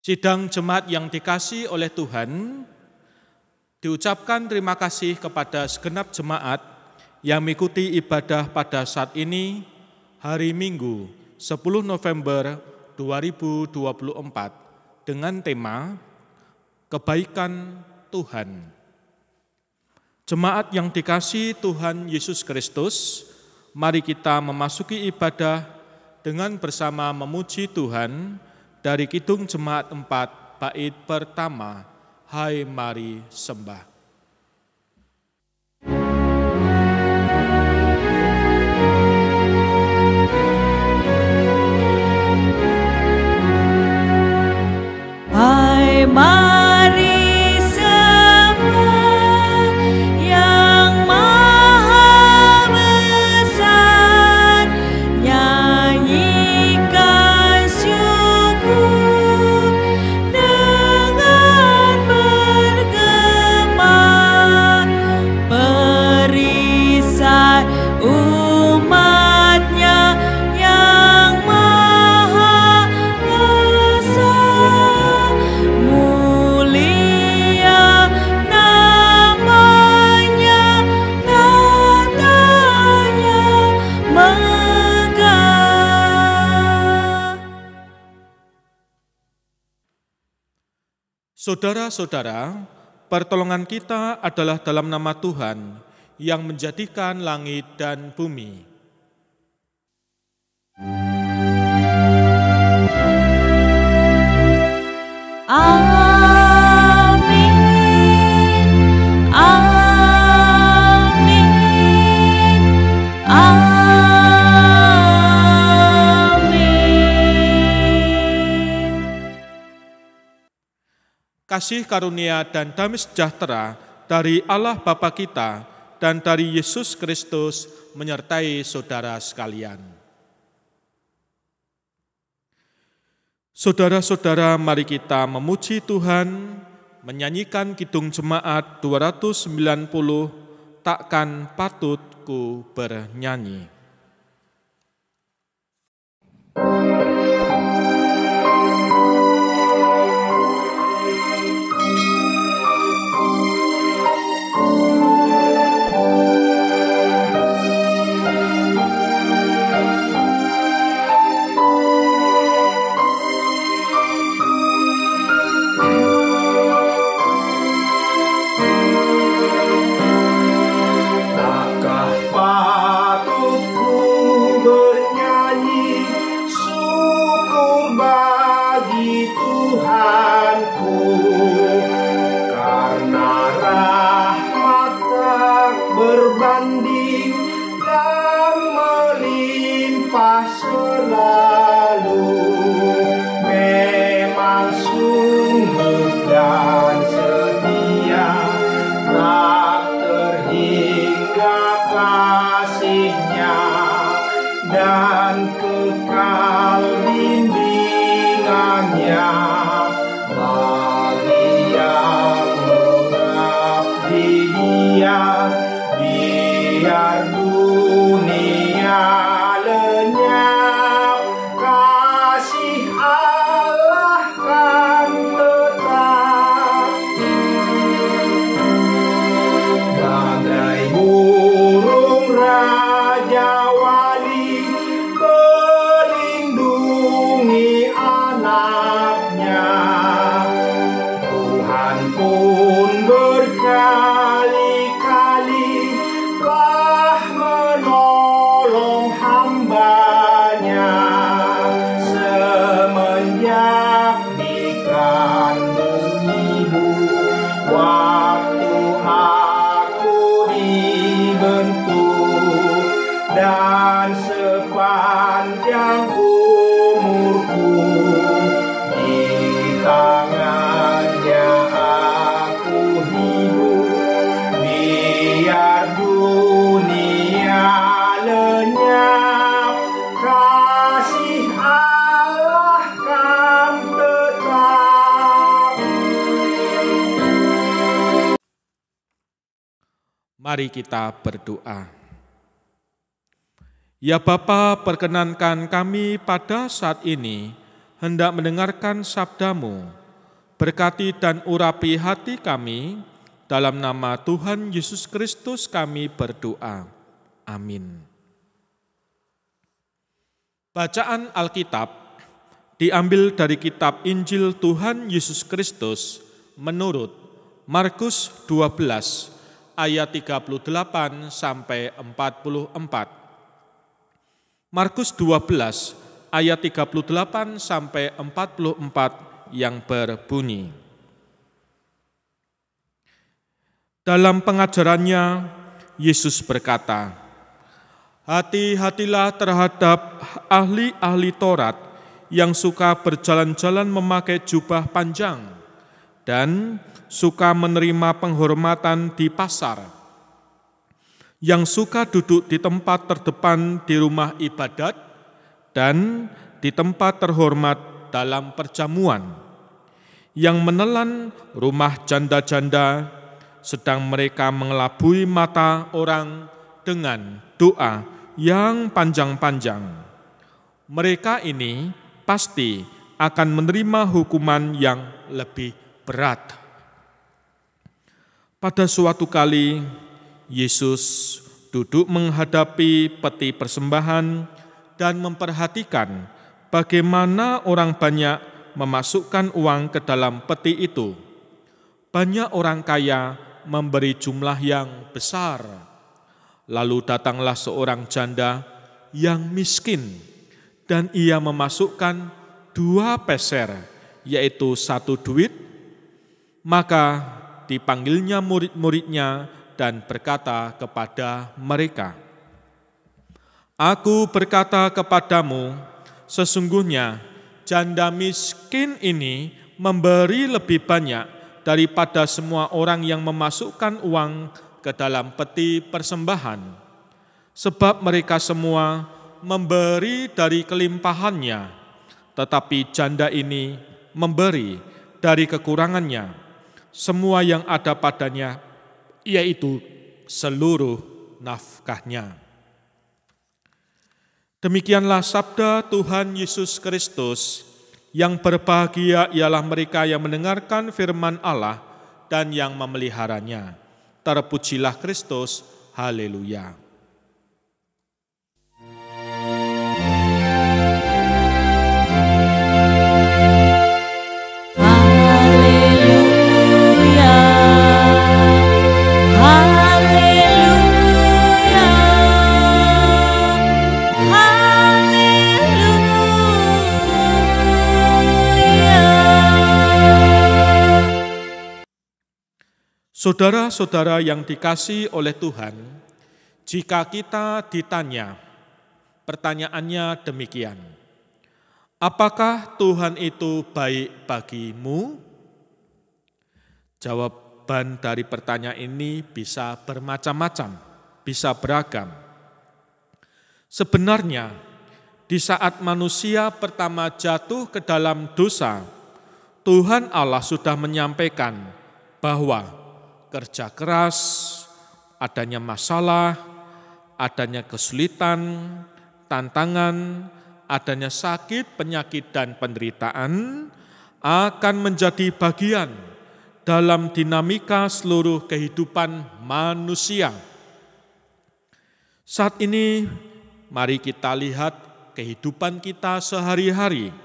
Sidang jemaat yang dikasihi oleh Tuhan, diucapkan terima kasih kepada segenap jemaat yang mengikuti ibadah pada saat ini, hari Minggu 10 November 2024, dengan tema Kebaikan Tuhan. Jemaat yang dikasihi Tuhan Yesus Kristus, mari kita memasuki ibadah dengan bersama memuji Tuhan dari Kidung Jemaat 4, bait pertama, Hai Mari Sembah. Hai mari sembah yang maha besar, nyanyikan syukur dengan bergema, perisai umatnya yang maha besar, mulia namanya, tatanya megah. Saudara-saudara, pertolongan kita adalah dalam nama Tuhan yang menjadikan langit dan bumi. Amin, amin, amin. Kasih karunia dan damai sejahtera dari Allah Bapa kita dan dari Yesus Kristus menyertai saudara sekalian. Saudara-saudara, mari kita memuji Tuhan, menyanyikan Kidung Jemaat 290, Takkan Patut Ku Bernyanyi. Mari kita berdoa. Ya Bapa, perkenankan kami pada saat ini hendak mendengarkan sabda-Mu. Berkati dan urapi hati kami, dalam nama Tuhan Yesus Kristus kami berdoa. Amin. Bacaan Alkitab diambil dari kitab Injil Tuhan Yesus Kristus menurut Markus 12 ayat 38 sampai 44. Markus 12 ayat 38 sampai 44 yang berbunyi. Dalam pengajarannya, Yesus berkata, "Hati-hatilah terhadap ahli-ahli Taurat yang suka berjalan-jalan memakai jubah panjang dan suka menerima penghormatan di pasar, yang suka duduk di tempat terdepan di rumah ibadat dan di tempat terhormat dalam perjamuan, yang menelan rumah janda-janda, sedang mereka mengelabui mata orang dengan doa yang panjang-panjang. Mereka ini pasti akan menerima hukuman yang lebih berat." Pada suatu kali, Yesus duduk menghadapi peti persembahan dan memperhatikan bagaimana orang banyak memasukkan uang ke dalam peti itu. Banyak orang kaya memberi jumlah yang besar. Lalu datanglah seorang janda yang miskin, dan ia memasukkan 2 peser, yaitu 1 duit. Maka dipanggilnya murid-muridnya dan berkata kepada mereka, "Aku berkata kepadamu, sesungguhnya janda miskin ini memberi lebih banyak daripada semua orang yang memasukkan uang ke dalam peti persembahan. Sebab mereka semua memberi dari kelimpahannya, tetapi janda ini memberi dari kekurangannya, semua yang ada padanya, yaitu seluruh nafkahnya." Demikianlah sabda Tuhan Yesus Kristus. Yang berbahagia ialah mereka yang mendengarkan firman Allah dan yang memeliharanya. Terpujilah Kristus, haleluya. Saudara-saudara yang dikasihi oleh Tuhan, jika kita ditanya, pertanyaannya demikian: apakah Tuhan itu baik bagimu? Jawaban dari pertanyaan ini bisa bermacam-macam, bisa beragam. Sebenarnya, di saat manusia pertama jatuh ke dalam dosa, Tuhan Allah sudah menyampaikan bahwa kerja keras, adanya masalah, adanya kesulitan, tantangan, adanya sakit, penyakit, dan penderitaan akan menjadi bagian dalam dinamika seluruh kehidupan manusia. Saat ini, mari kita lihat kehidupan kita sehari-hari.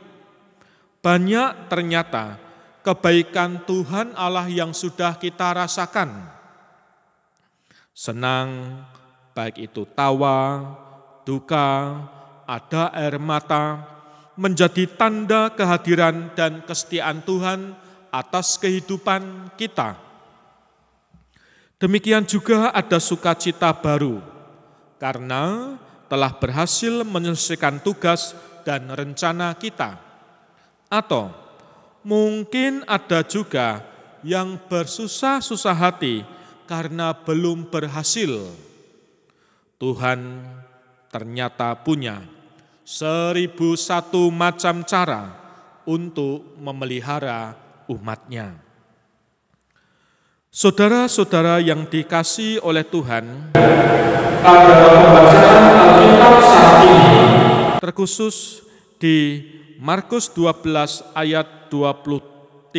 Banyak ternyata kebaikan Tuhan Allah yang sudah kita rasakan. Senang, baik itu tawa, duka, ada air mata, menjadi tanda kehadiran dan kesetiaan Tuhan atas kehidupan kita. Demikian juga ada sukacita baru, karena telah berhasil menyelesaikan tugas dan rencana kita. Atau mungkin ada juga yang bersusah-susah hati karena belum berhasil. Tuhan ternyata punya 1001 macam cara untuk memelihara umat-Nya. Saudara-saudara yang dikasihi oleh Tuhan, pada pembacaan Alkitab saat ini, terkhusus di Markus 12 ayat 38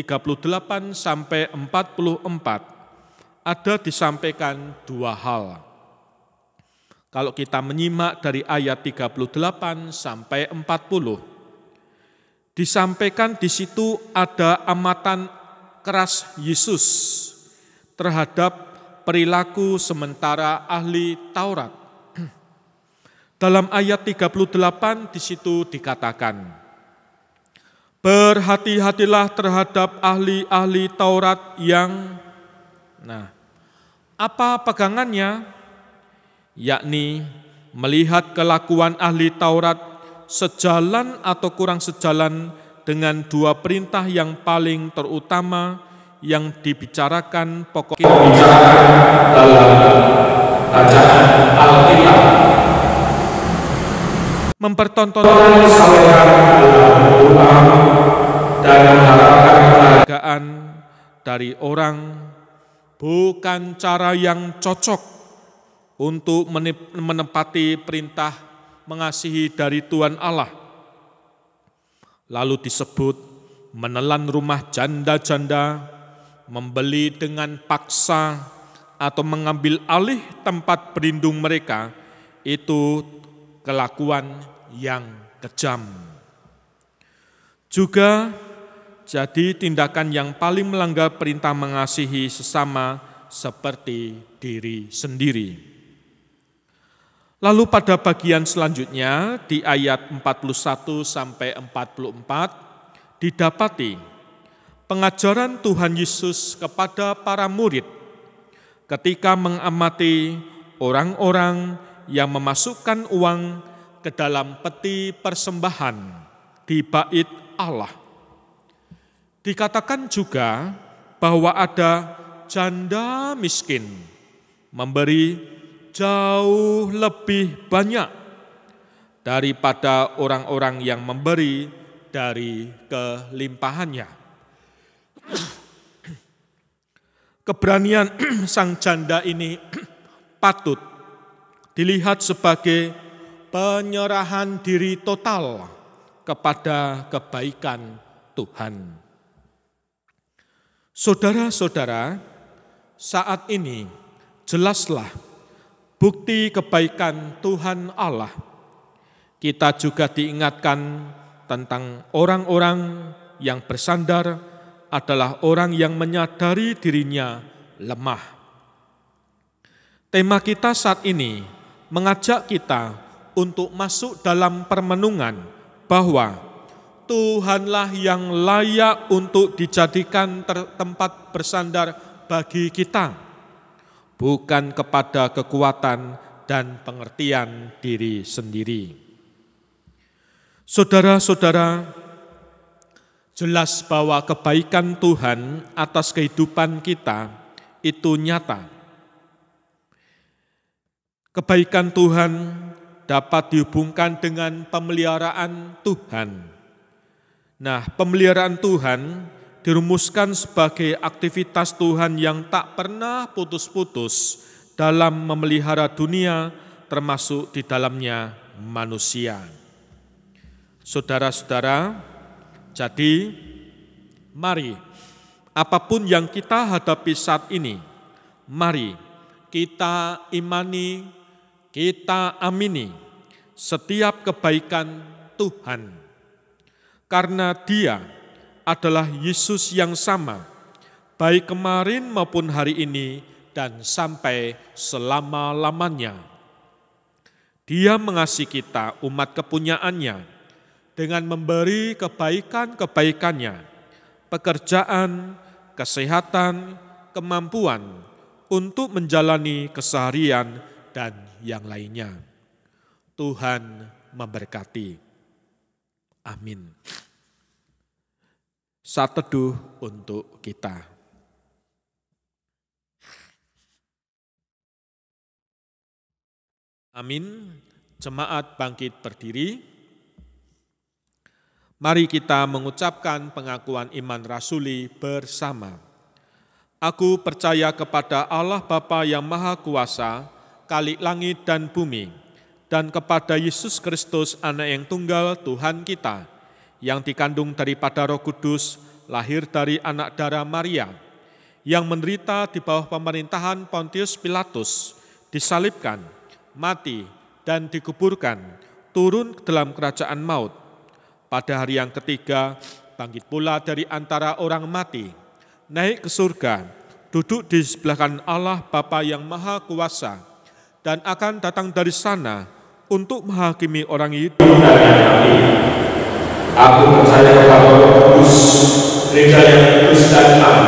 sampai 44 ada disampaikan dua hal. Kalau kita menyimak dari ayat 38 sampai 40, disampaikan di situ ada amatan keras Yesus terhadap perilaku sementara ahli Taurat. Dalam ayat 38 di situ dikatakan, berhati-hatilah terhadap ahli-ahli Taurat yang, apa pegangannya? Yakni melihat kelakuan ahli Taurat sejalan atau kurang sejalan dengan dua perintah yang paling terutama yang dibicarakan pokoknya dalam bacaan Alkitab. Mempertontonkan selera dalam berdoa dan mengharapkan penghargaan dari orang bukan cara yang cocok untuk menepati perintah mengasihi dari Tuhan Allah. Lalu disebut menelan rumah janda-janda, membeli dengan paksa atau mengambil alih tempat berlindung mereka, itu kelakuan yang kejam. Juga jadi tindakan yang paling melanggar perintah mengasihi sesama seperti diri sendiri. Lalu pada bagian selanjutnya di ayat 41 sampai 44 didapati pengajaran Tuhan Yesus kepada para murid ketika mengamati orang-orang yang memasukkan uang ke dalam peti persembahan di bait Allah. Dikatakan juga bahwa ada janda miskin memberi jauh lebih banyak daripada orang-orang yang memberi dari kelimpahannya. Keberanian sang janda ini patut dilihat sebagai penyerahan diri total kepada kebaikan Tuhan. Saudara-saudara, saat ini jelaslah bukti kebaikan Tuhan Allah. Kita juga diingatkan tentang orang-orang yang bersandar adalah orang yang menyadari dirinya lemah. Tema kita saat ini mengajak kita untuk masuk dalam permenungan bahwa Tuhanlah yang layak untuk dijadikan tempat bersandar bagi kita, bukan kepada kekuatan dan pengertian diri sendiri. Saudara-saudara, jelas bahwa kebaikan Tuhan atas kehidupan kita itu nyata. Kebaikan Tuhan dapat dihubungkan dengan pemeliharaan Tuhan. Nah, pemeliharaan Tuhan dirumuskan sebagai aktivitas Tuhan yang tak pernah putus-putus dalam memelihara dunia, termasuk di dalamnya manusia. Saudara-saudara, jadi mari apapun yang kita hadapi saat ini, mari kita imani, kita amini setiap kebaikan Tuhan. Karena Dia adalah Yesus yang sama, baik kemarin maupun hari ini dan sampai selama-lamanya. Dia mengasihi kita, umat kepunyaannya, dengan memberi kebaikan-kebaikannya, pekerjaan, kesehatan, kemampuan untuk menjalani keseharian dan yang lainnya. Tuhan memberkati. Amin. Saat teduh untuk kita. Amin. Jemaat bangkit berdiri. Mari kita mengucapkan pengakuan iman rasuli bersama. Aku percaya kepada Allah Bapa yang Maha Kuasa, Khalik langit dan bumi, dan kepada Yesus Kristus, Anak yang tunggal Tuhan kita, yang dikandung daripada Roh Kudus, lahir dari anak darah Maria, yang menderita di bawah pemerintahan Pontius Pilatus, disalibkan, mati, dan dikuburkan, turun ke dalam kerajaan maut. Pada hari yang ketiga, bangkit pula dari antara orang mati, naik ke surga, duduk di sebelah kanan Allah Bapa yang Maha Kuasa, dan akan datang dari sana untuk menghakimi orang hidup dan yang mati. Aku percaya kepada Roh Kudus, Gereja yang kudus dan am,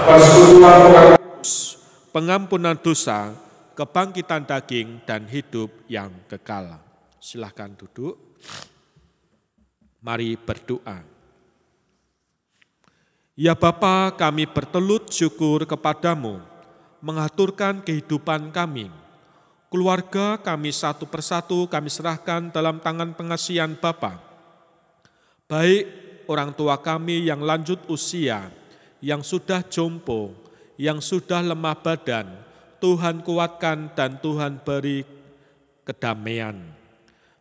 persekutuan orang kudus, pengampunan dosa, kebangkitan daging, dan hidup yang kekal. Silahkan duduk. Mari berdoa. Ya Bapa, kami bertelut syukur kepadamu, mengaturkan kehidupan kami. Keluarga kami satu persatu kami serahkan dalam tangan pengasihan Bapa. Baik orang tua kami yang lanjut usia, yang sudah jompo, yang sudah lemah badan, Tuhan kuatkan dan Tuhan beri kedamaian.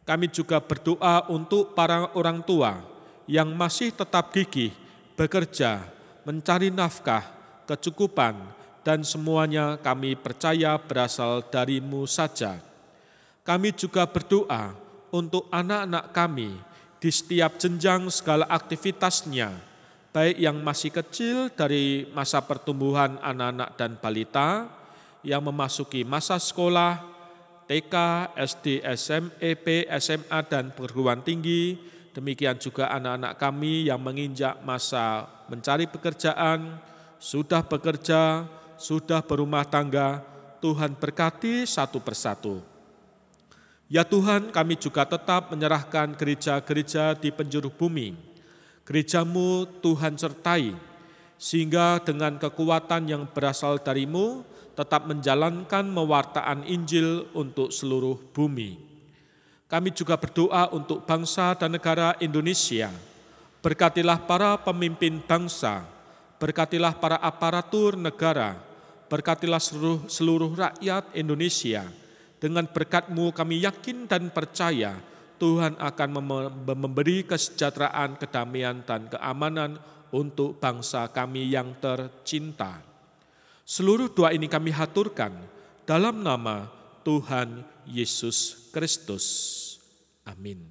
Kami juga berdoa untuk para orang tua yang masih tetap gigih, bekerja, mencari nafkah, kecukupan, dan semuanya kami percaya berasal dari-Mu saja. Kami juga berdoa untuk anak-anak kami di setiap jenjang segala aktivitasnya, baik yang masih kecil dari masa pertumbuhan anak-anak dan balita, yang memasuki masa sekolah, TK, SD, SMP, SMA, dan perguruan tinggi, demikian juga anak-anak kami yang menginjak masa mencari pekerjaan, sudah bekerja, sudah berumah tangga, Tuhan berkati satu persatu. Ya Tuhan, kami juga tetap menyerahkan gereja-gereja di penjuru bumi. Gereja-Mu Tuhan sertai, sehingga dengan kekuatan yang berasal dari-Mu, tetap menjalankan mewartaan Injil untuk seluruh bumi. Kami juga berdoa untuk bangsa dan negara Indonesia. Berkatilah para pemimpin bangsa, berkatilah para aparatur negara, berkatilah seluruh rakyat Indonesia. Dengan berkat-Mu kami yakin dan percaya Tuhan akan memberi kesejahteraan, kedamaian, dan keamanan untuk bangsa kami yang tercinta. Seluruh doa ini kami haturkan dalam nama Tuhan Yesus Kristus. Amin.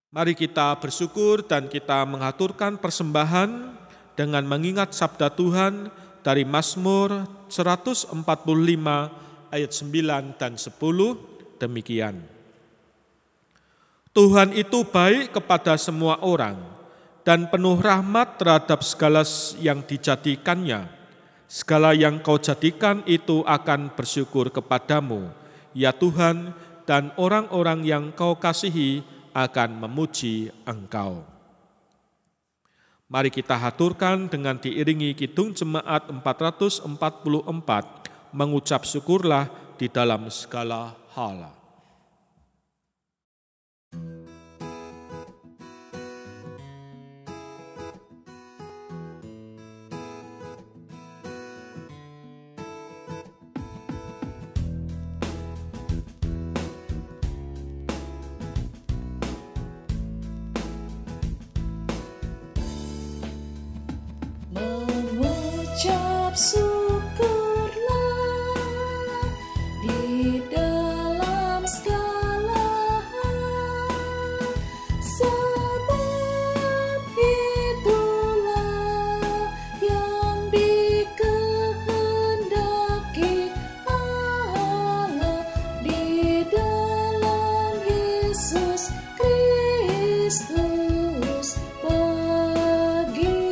Mari kita bersyukur dan kita mengaturkan persembahan dengan mengingat sabda Tuhan dari Mazmur 145 ayat 9 dan 10, demikian. Tuhan itu baik kepada semua orang dan penuh rahmat terhadap segala yang dijadikannya. Segala yang Kau jadikan itu akan bersyukur kepadamu, ya Tuhan, dan orang-orang yang Kau kasihi akan memuji Engkau. Mari kita haturkan dengan diiringi Kidung Jemaat 444, mengucap syukurlah di dalam segala hal. Mengucap syukurlah di dalam segala hal, sebab itulah yang dikehendaki Allah di dalam Yesus Kristus bagimu.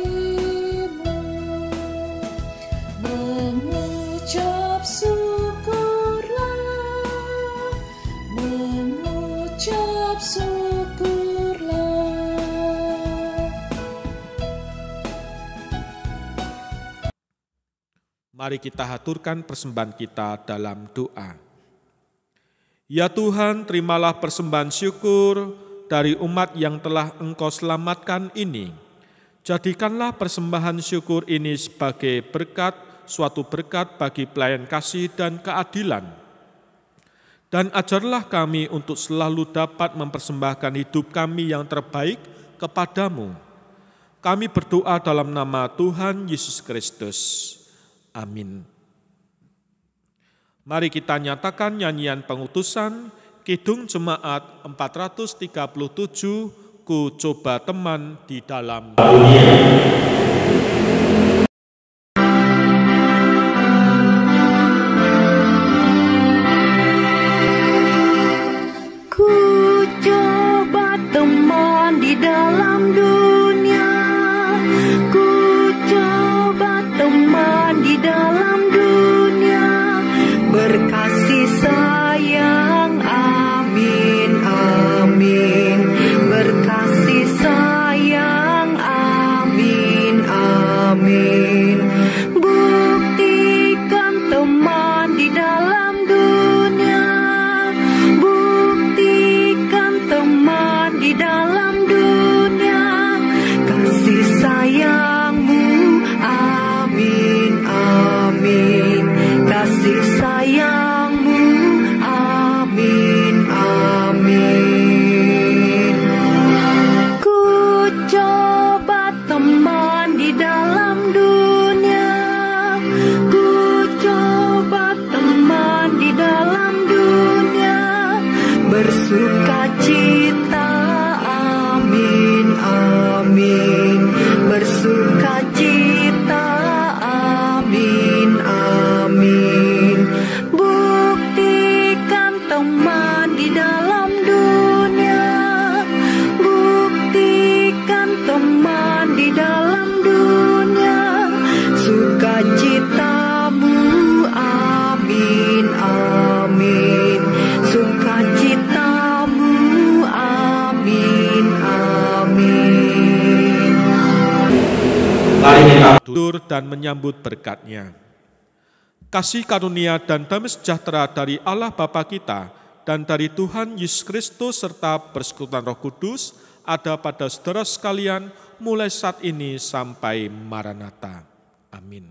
Mengucap syukurlah, mengucap syukurlah. Mari kita haturkan persembahan kita dalam doa. Ya Tuhan, terimalah persembahan syukur dari umat yang telah Engkau selamatkan ini. Jadikanlah persembahan syukur ini sebagai berkat, suatu berkat bagi pelayan kasih dan keadilan. Dan ajarlah kami untuk selalu dapat mempersembahkan hidup kami yang terbaik kepadamu. Kami berdoa dalam nama Tuhan Yesus Kristus. Amin. Mari kita nyatakan nyanyian pengutusan Kidung Jemaat 437, Ku coba teman di dalam dunia. Bersukacita, amin, amin. Bersukacita, amin, amin. Buktikan teman di dalam dunia, buktikan teman di dalam dunia, sukacitamu, amin, amin. Sukacitamu, amin, amin. Mari kita tidur dan menyambut berkat-Nya. Kasih karunia dan damai sejahtera dari Allah Bapa kita dan dari Tuhan Yesus Kristus serta persekutuan Roh Kudus ada pada saudara sekalian mulai saat ini sampai Maranatha. Amin.